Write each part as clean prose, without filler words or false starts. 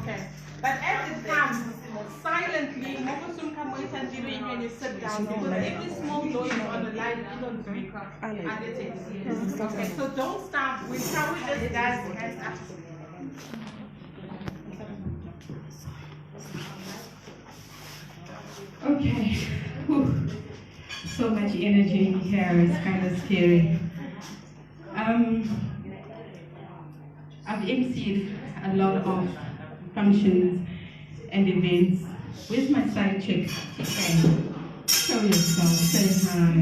Okay. But as it comes, silently, when you sit down, because every small noise on the line, you don't speak. Okay, so don't stop. We'll cover this guy's hands up. Okay. Whew. So much energy in here, it's kind of scary. I've emceed a lot of functions and events. Where's my side chick? Okay. Show yourself. Say hi.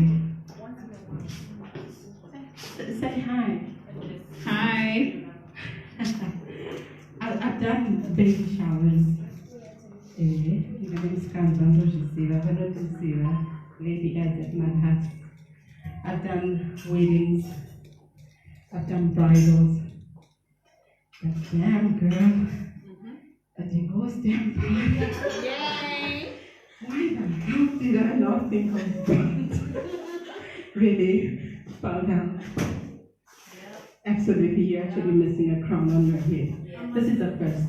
Say hi. Hi. I've done baby showers. Lady Ed at Manhattan. I've done weddings. I've done bridals. But damn girl, a divorce damn party. Yay! Why the hell did I not think of that? Really, found out. Absolutely, you're actually missing a crown on your head. This is the first.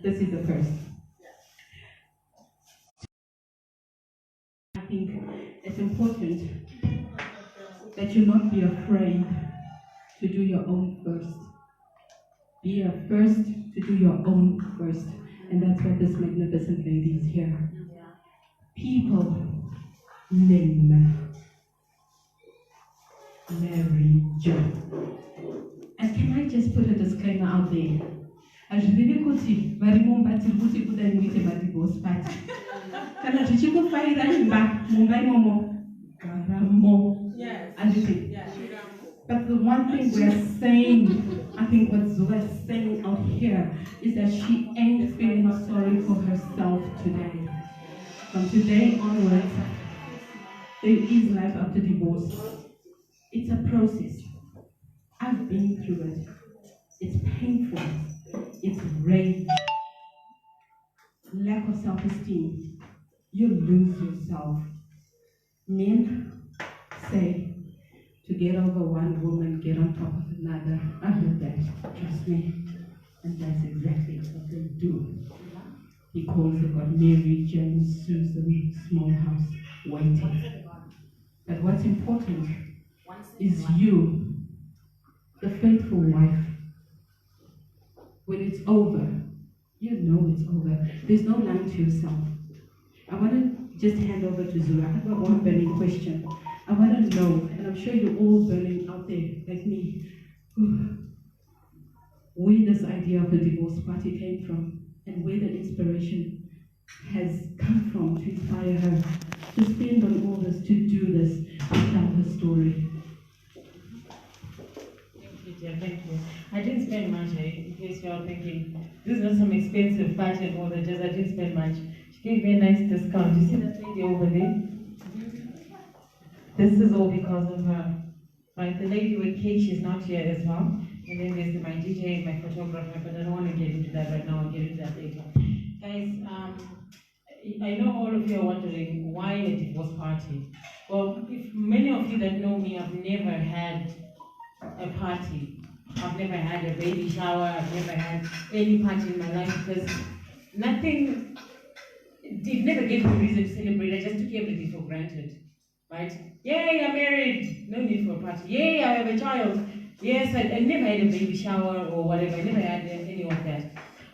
This is the first. I think it's important that you not be afraid to do your own first. Be a first to do your own first. And that's what this magnificent lady is here. People name Mary Jo. And can I just put a disclaimer out there? As you really could see, very mumbati buti kuda invite my divorce party. Kana chichiko faira imba mumbai momo garamo. Yes. Yes. But the one thing we're saying, I think what Zuva is saying out here, is that she ain't feeling sorry for herself today. From today onwards, there is life after divorce. It's a process. I've been through it. It's painful. It's rage. Lack of self-esteem. You lose yourself. Men say, to get over one woman, get on top of another. I heard that, trust me. And that's exactly what they do. Because they've got Mary, James, Susan, small house, waiting. But what's important is you, the faithful wife. When it's over, you know it's over. There's no lying to yourself. I want to just hand over to Zula. I've got one burning question. I want to know, and I'm sure you're all burning out there like me, where this idea of the divorce party came from, and where the inspiration has come from to inspire her to spend on all this, to do this, and tell her story. Thank you, dear, thank you. I didn't spend much, in case you're all thinking, this is not some expensive party and all that, just I didn't spend much. She gave me a nice discount. You see that lady over there? This is all because of her. Right, the lady with cake, she's not here as well. And then there's my DJ, my photographer, but I don't want to get into that right now, I'll get into that later. Guys, I know all of you are wondering, why a divorce party? Well, if many of you that know me, I've never had a party. I've never had a baby shower, I've never had any party in my life because nothing, it never gave me a reason to celebrate, I just took everything for granted. Right? Yay, I'm married. No need for a party. Yay, I have a child. Yes, I never had a baby shower or whatever. I never had any of that.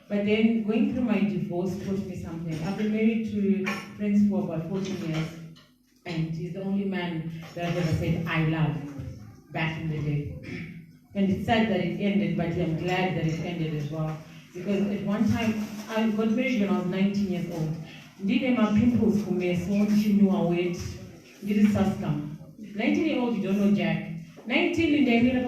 But then going through my divorce taught me something. I've been married to Prince for about 14 years. And he's the only man that I've ever said I love back in the day. And it's sad that it ended, but I'm glad that it ended as well. Because at one time, I got married when I was 19 years old. Did my pimples for me, so she knew I wait. This is Saskam. 19-year-old, you don't know Jack. 19 in the I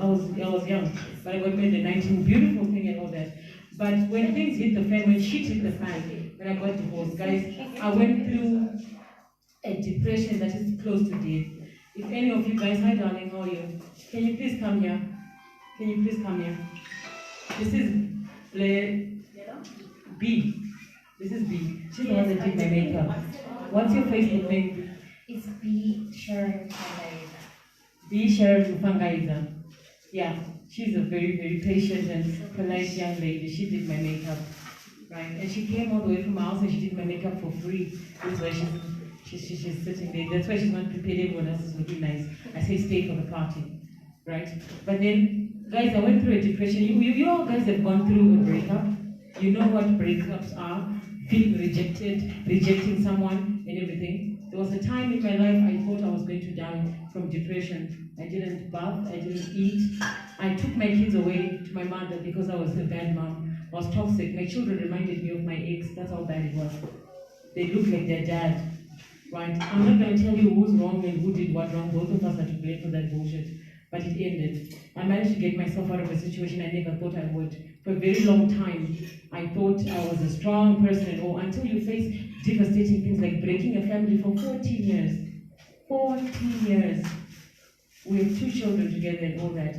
was young, but I got married at 19, beautiful thing and all that. But when things hit the fan, when shit hit the fan, when I got divorced, guys, I went through a depression that is close to death. If any of you guys, hi darling, how are you? Can you please come here? Can you please come here? This is B. This is B. She's the one that did my makeup. What's your Facebook name? It's B. Sharon Fangaiza. B. Sharon Fangaiza. Yeah. She's a very, very patient and polite young lady. She did my makeup, right? And she came all the way from her house and she did my makeup for free. That's why she's sitting there. That's why she's not prepared. Everyone else is looking nice. I say stay for the party, right? But then, guys, I went through a depression. You all guys have gone through a breakup. You know what breakups are. Feeling rejected, rejecting someone and everything. There was a time in my life I thought I was going to die from depression. I didn't bath, I didn't eat. I took my kids away to my mother because I was a bad mom. I was toxic. My children reminded me of my ex. That's how bad it was. They looked like their dad, right? I'm not going to tell you who's wrong and who did what wrong. Both of us are to blame for that bullshit. But it ended. I managed to get myself out of a situation I never thought I would. For a very long time, I thought I was a strong person and all, until you face devastating things like breaking a family for 14 years. 14 years. We have 2 children together and all that.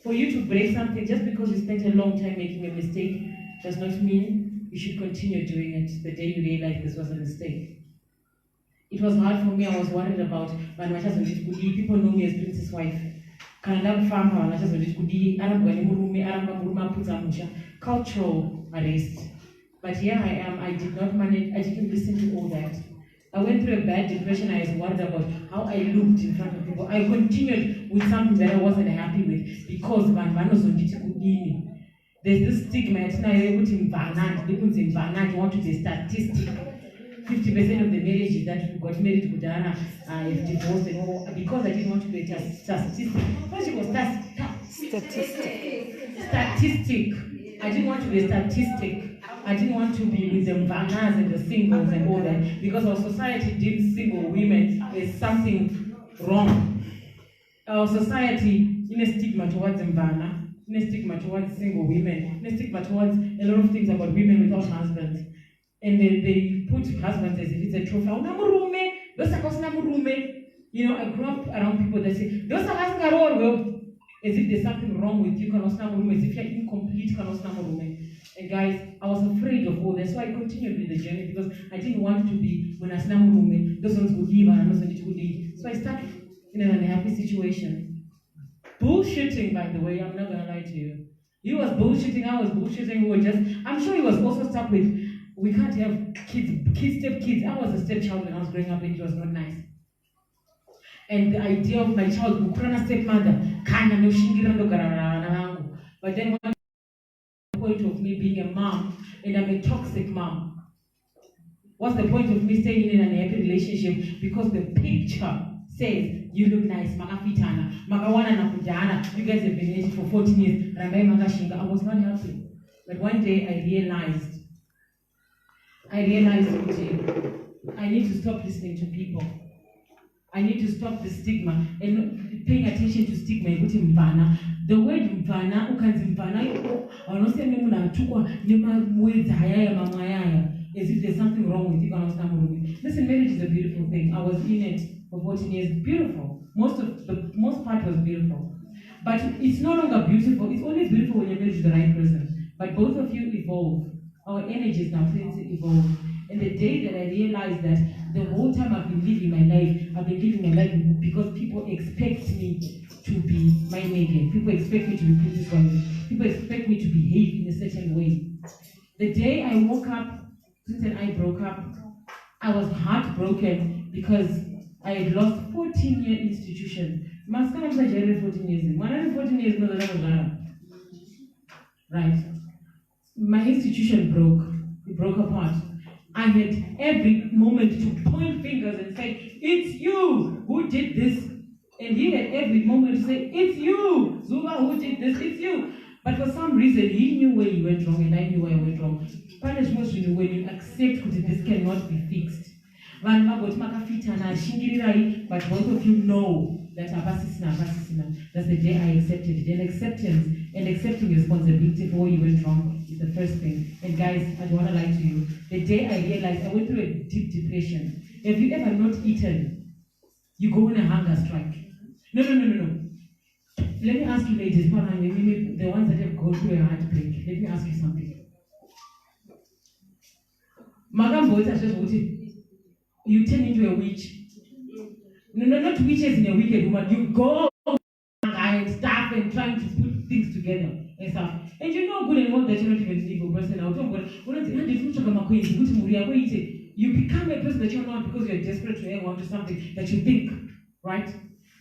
For you to break something just because you spent a long time making a mistake does not mean you should continue doing it the day you realize this was a mistake. It was hard for me. I was worried about my people know me as Princess Wife. Cultural arrest. But here I am. I did not manage. I didn't listen to all that. I went through a bad depression. I was worried about how I looked in front of people. I continued with something that I wasn't happy with because there's this stigma. You want to be a statistic. 50% of the marriages that got married to Gudana is divorced and all because I didn't want to be a statistic. First, it was statistic. I didn't want to be a statistic. I didn't want to be with the Mvanas and the singles and all that because our society deems single women as something wrong. Our society in a stigma towards Mvana, in a stigma towards single women, in a stigma towards a lot of things about women without husbands. And they put husbands as if it's a trophy. You know, I grew up around people that say, as if there's something wrong with you, as if you're incomplete. And guys, I was afraid of all that, so I continued with the journey because I didn't want to be when I those ones would leave and those ones would leave. So I started in an unhappy situation. Bullshitting, by the way, I'm not gonna lie to you. He was bullshitting, I was bullshitting, we were just, I'm sure he was also stuck with, we can't have step-kids. I was a stepchild when I was growing up and it was not nice. And the idea of my child, stepmother, but then one point of me being a mom, and I'm a toxic mom. What's the point of me staying in an unhappy relationship? Because the picture says, you look nice, makafitana, makawana nakudana, you guys have been dating for 14 years, I was not happy. But one day I realized I need to stop listening to people. I need to stop the stigma and paying attention to stigma. The word mvana, as if there's something wrong with you. Listen, marriage is a beautiful thing. I was in it for 14 years. Beautiful. Most part was beautiful. But it's no longer beautiful. It's only beautiful when you're married to the right person. But both of you evolve. Our energies now tend to evolve. And the day that I realized that the whole time I've been living my life because people expect me to be my Megan. People expect me to be Princess Wife. People expect me to behave in a certain way. The day I woke up, since and I broke up, I was heartbroken because I had lost 14-year institution. 14 years. Right. My institution broke. It broke apart. I had every moment to point fingers and say, it's you who did this. And he had every moment to say, it's you, Zuva, who did this, it's you. But for some reason, he knew where he went wrong and I knew where I went wrong. Punishment when you accept that this cannot be fixed. But both of you know that that's the day I accepted it. And acceptance and accepting responsibility for where you went wrong is the first thing. And guys, I don't want to lie to you. The day I realized I went through a deep depression. If you ever not eaten, you go on a hunger strike. No. Let me ask you ladies, the ones that have gone through a heartbreak, let me ask you something. You turn into a witch. No, not witches in a wicked woman. You go and stuff and trying to put things together and stuff. And you know good and well that you're not even an evil person out. You become a person that you're not because you're desperate to hang on to something that you think, right?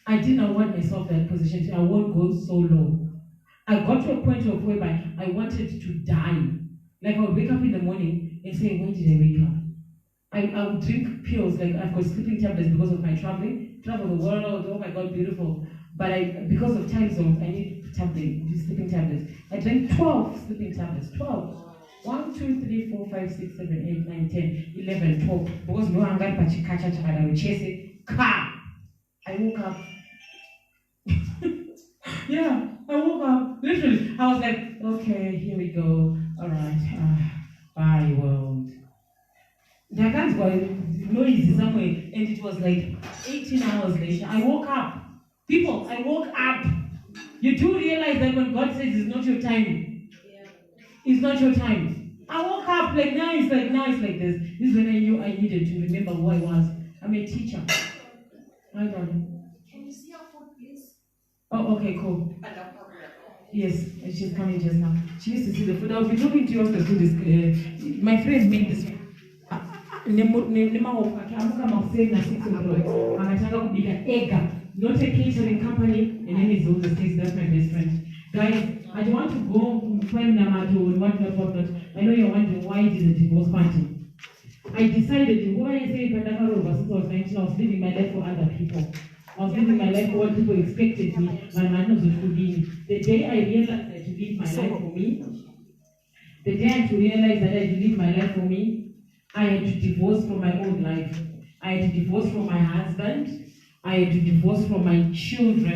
I didn't award myself that position. I won't go so low. I got to a point of whereby I wanted to die. Like I would wake up in the morning and say, why did I wake up? I would drink pills, like I've got sleeping tablets because of my traveling. Travel the world, oh my God, beautiful. But because of time zones, I need sleeping tablets. I drank 12 sleeping tablets, 12. 1, 2, 3, 4, 5, 6, 7, 8, 9, 10, 11, 12. Because no anger, but I would chase it. I woke up. Yeah, I woke up. Literally, I was like, okay, here we go. All right, bye world. The guns were noisy somewhere, and it was like 18 hours later. I woke up. People, I woke up. You do realize that when God says it's not your time, it's not your time. I woke up like now it's like this. This is when I knew I needed to remember who I was. I'm a teacher. My God. Can you see our food, please? Oh, okay, cool. Yes, she's coming just now. She used to see the food. I'll be talking to you after the food is. My friend made this. Not a catering company, and then it's all the states. That's my best friend. Guys, I don't want to go find Namato and whatnot. I know you're wondering why it is a divorce party. I decided, when I say since I was 19, I was living my life for other people. I was living my life for what people expected me. My man was the day I realized that I had to live my life for me, the day I had to realize that I had to live my life for me, I had to divorce from my old life. I had to divorce from my husband. I had to divorce from my children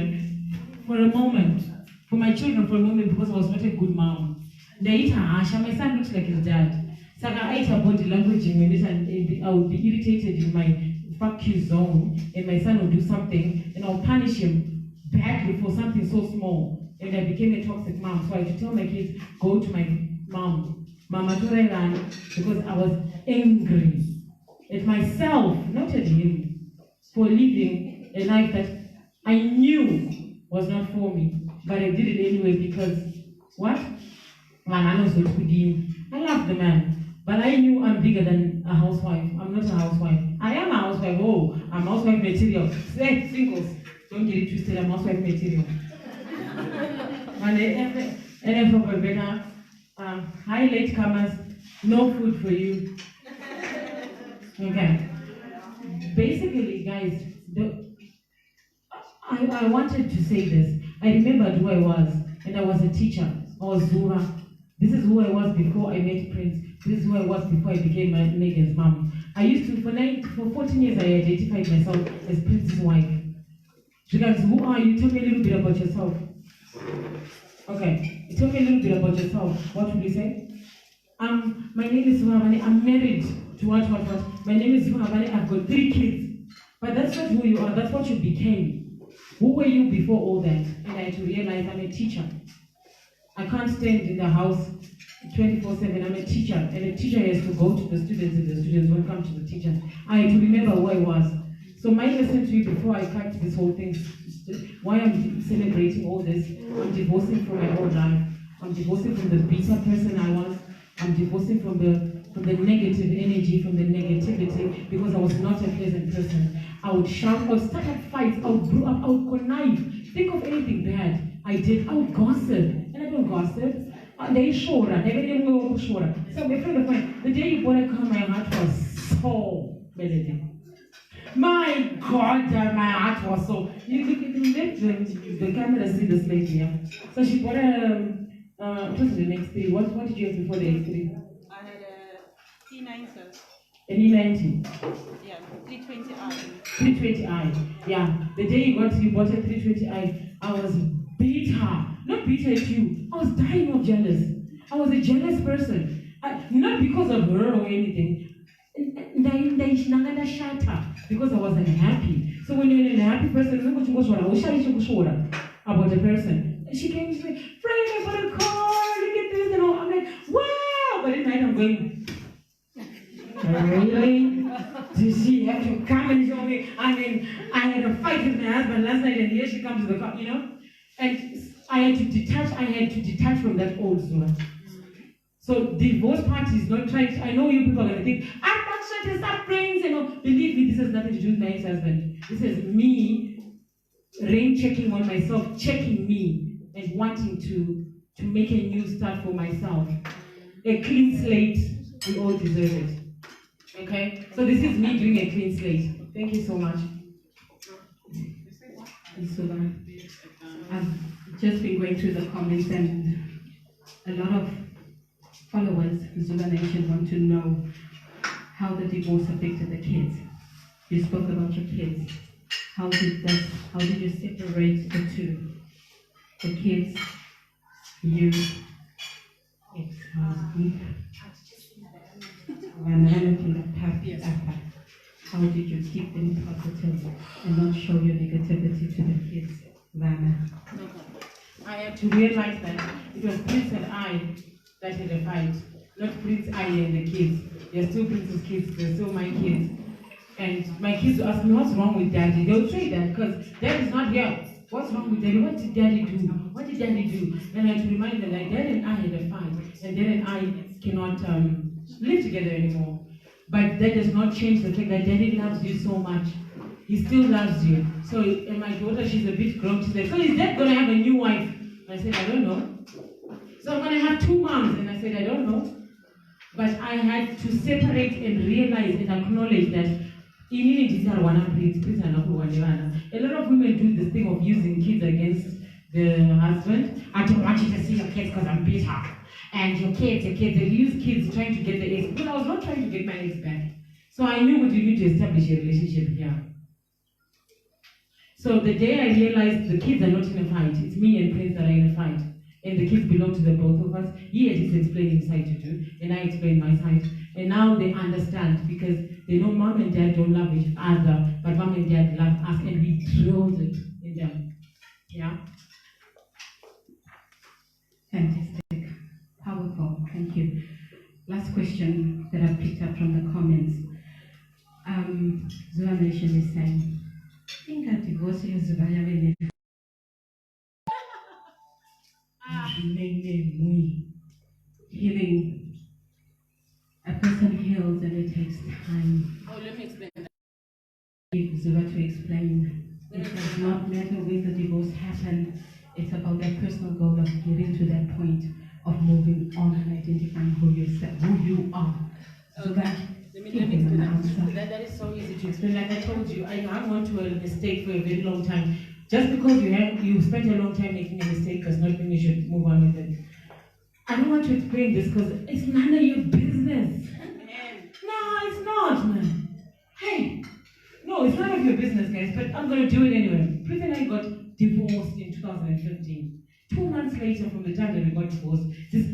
for a moment. For my children for a moment because I was not a good mom. My son looks like his dad. So I ate body language and I would be irritated in my fuck you zone, and my son would do something and I'll punish him badly for something so small. And I became a toxic mom. So I had to tell my kids, go to my mom. Mama Toreran, because I was angry at myself, not at him, for living a life that I knew was not for me. But I did it anyway because, what? I love the man. But I knew I'm bigger than a housewife. I'm not a housewife. I am a housewife. Oh, I'm housewife material. Hey, singles, don't get it twisted. I'm housewife material. And for better, hi latecomers, no food for you. Okay. Basically, guys, I wanted to say this. I remembered who I was, and I was a teacher. I was Zuva. This is who I was before I met Prince. This is who I was before I became Megan's mom. I used to, for 14 years, I identified myself as Prince's wife. Because who are you? Tell me a little bit about yourself. Okay, tell me a little bit about yourself. What would you say? My name is Zuva Habane. I'm married to what? My name is Zuva Habane. I've got 3 kids. But that's not who you are. That's what you became. Who were you before all that? And I had to realize I'm a teacher. I can't stand in the house 24/7. I'm a teacher, and a teacher has to go to the students, and the students won't come to the teacher. I had to remember who I was. So my lesson to you before I cut this whole thing, why I'm celebrating all this, I'm divorcing from my old life. I'm divorcing from the bitter person I was. I'm divorcing from the negative energy, from the negativity, because I was not a pleasant person. I would shout, I would start up fights, I would connive. Think of anything bad I did. I would gossip, and I don't gossip. They short, so my friend of mine, the day you bought a car, my heart was so melody. My God, my heart was so. You let the camera see this lady, yeah. So she bought what was the next thing? What did you have before the X3? I had a T90. An E90? Yeah, 320i. 320i, yeah. The day you bought a 320i, I was bitter. Not bitter at you. I was dying of jealous. I was a jealous person. Not because of her or anything. Because I wasn't happy. So when you're a happy person, about a person. And she came to me, Frank, I bought a car, look at this, and all. I'm like, wow! But at night I'm going, really? Did she have to come and show me? I mean, I had a fight with my husband last night, and here she comes to the car, you know? And I had to detach from that old Zuva. So divorce party is not trying to, I know you people are gonna think, I'm not trying to start brains, believe me, this has nothing to do with my ex-husband. This is me checking on myself, checking me, and wanting to make a new start for myself. A clean slate, we all deserve it. Okay? So this is me doing a clean slate. Thank you so much. Zuva, I've just been going through the comments and a lot of followers, Zuva Nation, want to know how the divorce affected the kids. You spoke about your kids. How did you separate the two? The kids, you, ex-husband, how did you keep them positive and not show your negativity to the kids, Lana? I had to realize that it was Prince and I that had a fight, not Prince, I and the kids. They're still Prince's kids, they're still my kids. And my kids will ask me, what's wrong with Daddy? They'll say that because Dad is not here. What's wrong with Daddy? What did Daddy do? What did Daddy do? And I had to remind them that Dad and I had a fight, and Dad and I cannot live together anymore. But that does not change the fact that Daddy loves you so much. He still loves you. So, and my daughter, she's a bit grown. She said, so is Dad going to have a new wife? I said, I don't know. So I'm going to have 2 moms. And I said, I don't know. But I had to separate and realize and acknowledge that a lot of women do this thing of using kids against the husband. I don't want you to see your kids because I'm bitter. And your kids, they use kids trying to get the ex. But I was not trying to get my ex back. So I knew what you need to establish a relationship here. So the day I realized the kids are not in a fight, it's me and Prince that are in a fight. And the kids belong to the both of us. He had his explaining side to do, and I explained my side. And now they understand because they know mom and dad don't love each other, but mom and dad love us, and we drilled it in them. Yeah? Fantastic. Powerful. Thank you. Last question that I picked up from the comments. Zuva Nation is saying, I think I divorced you, Zuva Habane. Healing. A person heals and it takes time. Oh, let me explain that. Zuva to explain. It does not matter when the divorce happened. It's about that personal goal of getting to that point of moving on and identifying who you are. So that let me explain that is so easy to explain. Like I told you, I hung on to a mistake for a very long time. Just because you spent a long time making a mistake does not mean you should move on with it. I don't want to explain this because it's none of your business. No, it's not, man. Hey, no, it's none of your business, guys, but I'm going to do it anyway. Prince and I got divorced in 2015. 2 months later from the time that we got divorced, this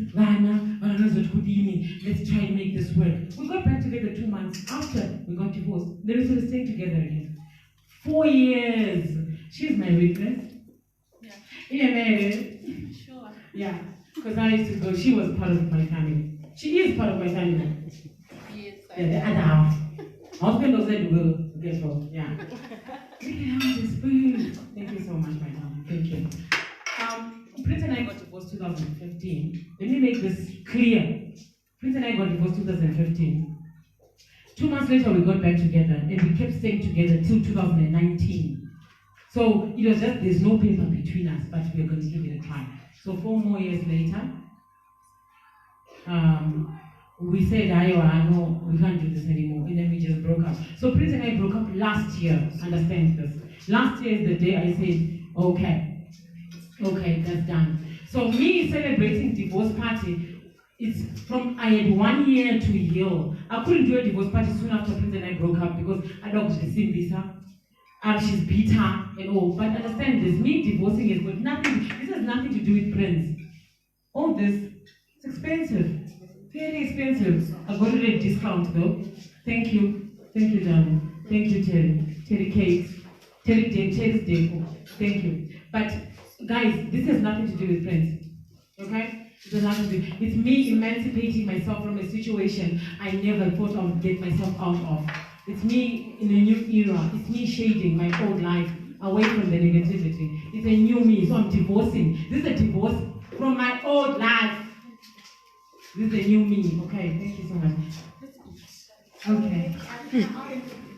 let's try and make this work. We got back together 2 months after we got divorced. Then we started staying together again. 4 years. She's my witness. Yeah. Yeah, married. Sure. Yeah, because I used to go, she was part of my family. She is part of my family. Yes. Yeah, the other half. Husband was said will get for, yeah. Thank you so much, my mom. Thank you. Prince and I got divorced 2015. Let me make this clear. Prince and I got divorced 2015. 2 months later, we got back together, and we kept staying together till 2019. So it was just, there's no paper between us, but we are going to give it a try. So 4 more years later, we said, no, we can't do this anymore, and then we just broke up. So Prince and I broke up last year, understand this. Last year is the day I said, okay, that's done. So me celebrating divorce party, it's from, I had 1 year to heal. I couldn't do a divorce party soon after Prince and I broke up because I don't see visa. She's bitter and all. But understand this, me divorcing is good. This has nothing to do with Prince. All this, it's expensive. Very expensive. I got it at a discount though. Thank you. Thank you, darling. Thank you, Terry. Terry Cakes. Terry's Day. Thank you. But guys, this has nothing to do with Prince. Okay? It has nothing to do. It's me emancipating myself from a situation I never thought I would get myself out of. It's me in a new era. It's me shading my old life away from the negativity. It's a new me, so I'm divorcing. This is a divorce from my old life. This is a new me. Okay, thank you so much. Okay.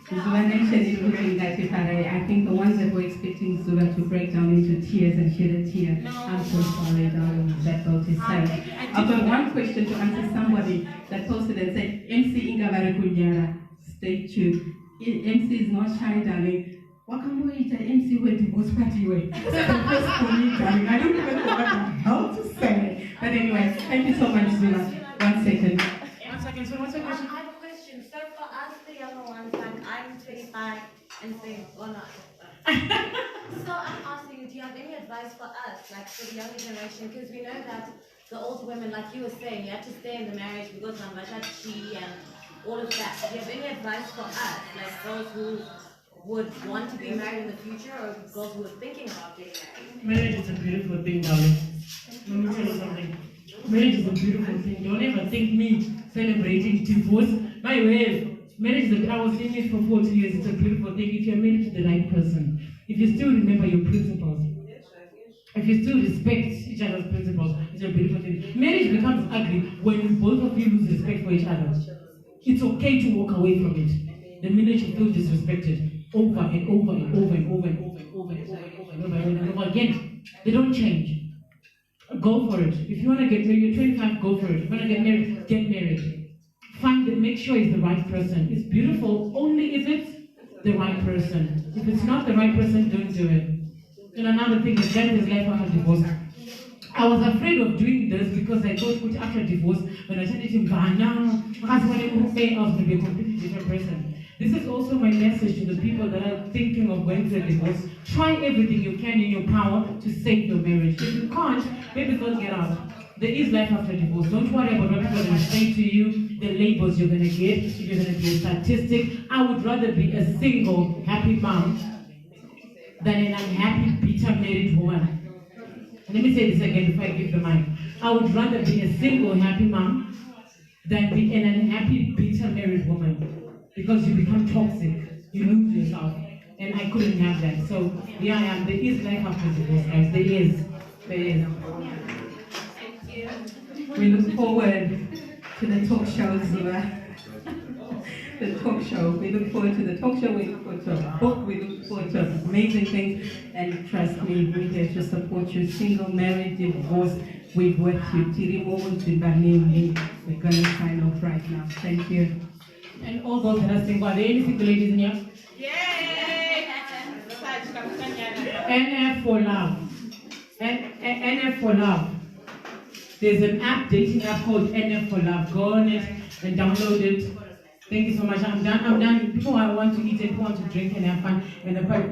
Zuva mentioned in that I think the ones that were expecting Zuva to break down into tears and shed a tear, I'm so sorry, darling, that boat is safe. I've got one question to answer somebody that posted and said, MC Ingavare Kunyara, stay tuned. MC is not shy, darling. Wakamboita MC with divorce party way. That's the first for me, darling. I don't even know how to say. But anyway, thank you so much, Zuva. 1 second. 1 second, so what's your question? I have a question. So for us, the younger ones, like I'm 25 and saying, oh no. So I'm asking you, do you have any advice for us, like for the younger generation? Because we know that the older women, like you were saying, you have to stay in the marriage because of Chi and all of that. Do you have any advice for us, like those who would want to be married in the future or girls who are thinking about getting married? Marriage is a beautiful thing, darling. Let me tell you something. Marriage is a beautiful thing. Don't ever think me celebrating divorce. My way, marriage is I was in it for 40 years. It's a beautiful thing if you're married to the right person. If you still remember your principles. If you still respect each other's principles, it's a beautiful thing. Marriage becomes ugly when both of you lose respect for each other. It's okay to walk away from it. The minute you feel disrespected, over and over and over and over and over and over and over and over and over and over again, they don't change. Go for it. If you want to get married, you're 25, go for it. If you want to get married, get married. Find it, make sure it's the right person. It's beautiful only if it's the right person. If it's not the right person, don't do it. And another thing is death is life after divorce. I was afraid of doing this because I thought after divorce, when I said it in Ghana, I was going to be a completely different person. This is also my message to the people that are thinking of going through a divorce. Try everything you can in your power to save your marriage. If you can't, maybe don't get out. There is life after divorce. Don't worry about what people are going to say to you, the labels you're going to get, if you're going to be a statistic. I would rather be a single, happy mom than an unhappy, bitter married woman. Let me say this again before I give the mic. I would rather be a single, happy mom than be an unhappy, bitter married woman. Because you become toxic, you lose yourself, and I couldn't have that. So here I am. There is life after divorce, guys. There is. There is. Thank you. We look forward to the talk show, Zuva. The talk show. We look forward to the talk show. We look forward to a book. We look forward to amazing things. And trust me, we're there to support you. Single, married, divorced. We've worked you. We're going to sign off right now. Thank you. And all those that are single, are there any single ladies in here? Yay! NF for love. NF for love. There's an app, dating app called NF for love. Go on it and download it. Thank you so much. I'm done. People want to eat and people want to drink and have fun. And the party.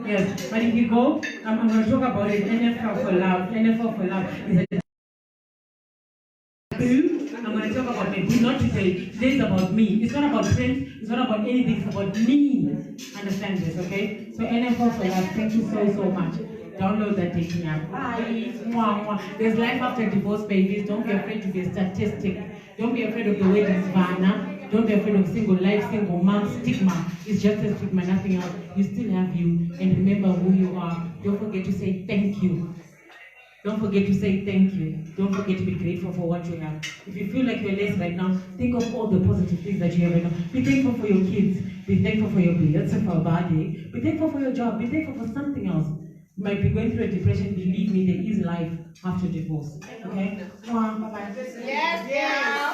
Yes. But if you go, I'm going to talk about it. NF for love. NF for love is a I'm going to talk about me, but not today. Today is about me. It's not about friends. It's not about anything. It's about me. Understand this, okay? So NFL for love. Thank you so much. Download that dating app. Bye. Mwah, mwah. There's life after divorce, babies. Don't be afraid to be a statistic. Don't be afraid of the way it's Vanna. Don't be afraid of single life, single mom stigma. It's just a stigma, nothing else. You still have you, and remember who you are. Don't forget to say thank you. Don't forget to say thank you. Don't forget to be grateful for what you have. If you feel like you're less right now, think of all the positive things that you have right now. Be thankful for your kids. Be thankful for your beautiful body. Be thankful for your job. Be thankful for something else. You might be going through a depression. Believe me, there is life after divorce. Okay? Bye-bye. Yes, yeah.